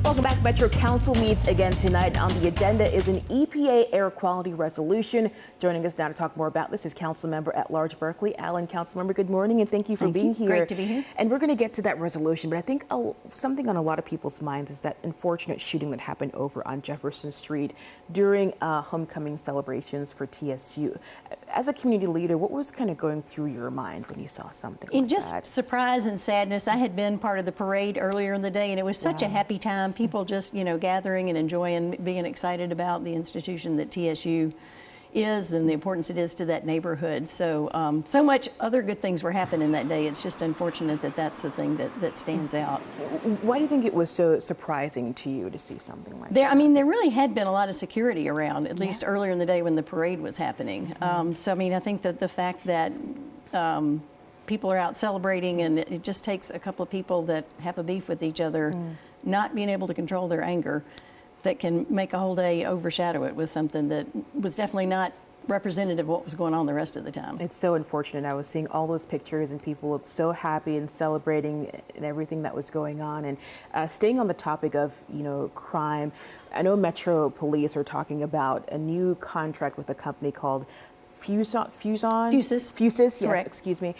Welcome back. Metro Council meets again tonight. On the agenda is an EPA air quality resolution. Joining us now to talk more about this is Council Member at Large Berkeley, Allen. Council Member, good morning and thank you for being here. Great to be here. And we're going to get to that resolution, but I think something on a lot of people's minds is that unfortunate shooting that happened over on Jefferson Street during homecoming celebrations for TSU. As a community leader, what was kind of going through your mind when you saw something like just that? Surprise and sadness. I had been part of the parade earlier in the day, and it was such a happy time. People just, gathering and enjoying, being excited about the institution that TSU is and the importance it is to that neighborhood. So, so much other good things were happening that day. It's just unfortunate that that's the thing that stands out. Why do you think it was so surprising to you to see something like that? I mean, there really had been a lot of security around, at least earlier in the day when the parade was happening. So, I mean, I think that the fact that people are out celebrating and it just takes a couple of people that have a beef with each other not being able to control their anger that can make a whole day overshadow it with something that was definitely not representative of what was going on the rest of the time. It's so unfortunate. I was seeing all those pictures and people looked so happy and celebrating and everything that was going on. And staying on the topic of, crime, I know Metro Police are talking about a new contract with a company called Fusus, yes, correct. Excuse me.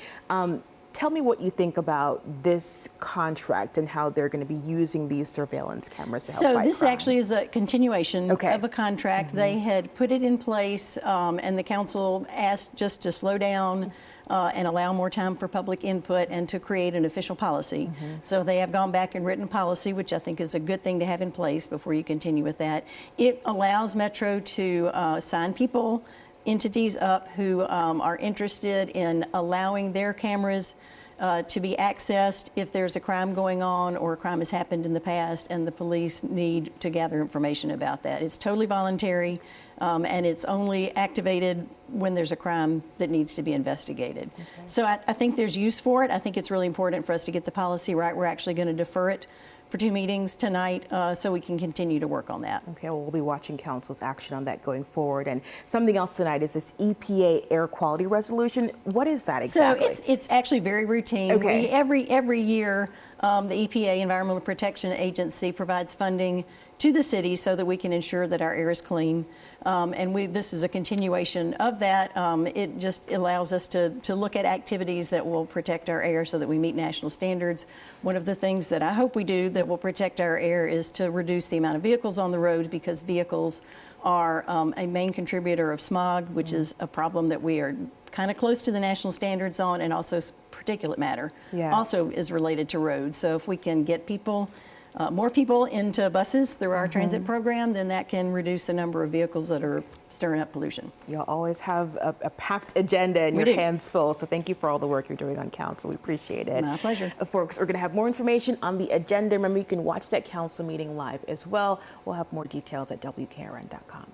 Tell me what you think about this contract and how they're going to be using these surveillance cameras to help fight crime. So this actually is a continuation of a contract. They had put it in place, and the council asked just to slow down and allow more time for public input and to create an official policy. So they have gone back and written policy, which I think is a good thing to have in place before you continue with that. It allows Metro to sign people, entities up who are interested in allowing their cameras to be accessed if there's a crime going on or a crime has happened in the past and the police need to gather information about that. It's totally voluntary and it's only activated when there's a crime that needs to be investigated. So I think there's use for it. I think it's really important for us to get the policy right. We're actually going to defer it for 2 meetings tonight so we can continue to work on that. Okay, well, we'll be watching council's action on that going forward. And something else tonight is this EPA air quality resolution. What is that exactly? So it's actually very routine. Okay. Every year, the EPA, Environmental Protection Agency, provides funding to the city so that we can ensure that our air is clean. And this is a continuation of that. It just allows us to look at activities that will protect our air so that we meet national standards. One of the things that I hope we do that will protect our air is to reduce the amount of vehicles on the road, because vehicles are a main contributor of smog, which is a problem that we are kind of close to the national standards on, and also particulate matter also is related to roads. So if we can get people more people into buses through our transit program, then that can reduce the number of vehicles that are stirring up pollution. You'll always have a packed agenda and your hands full, so thank you for all the work you're doing on council. We appreciate it. My pleasure. Folks, we're going to have more information on the agenda. Remember, you can watch that council meeting live as well. We'll have more details at WKRN.com.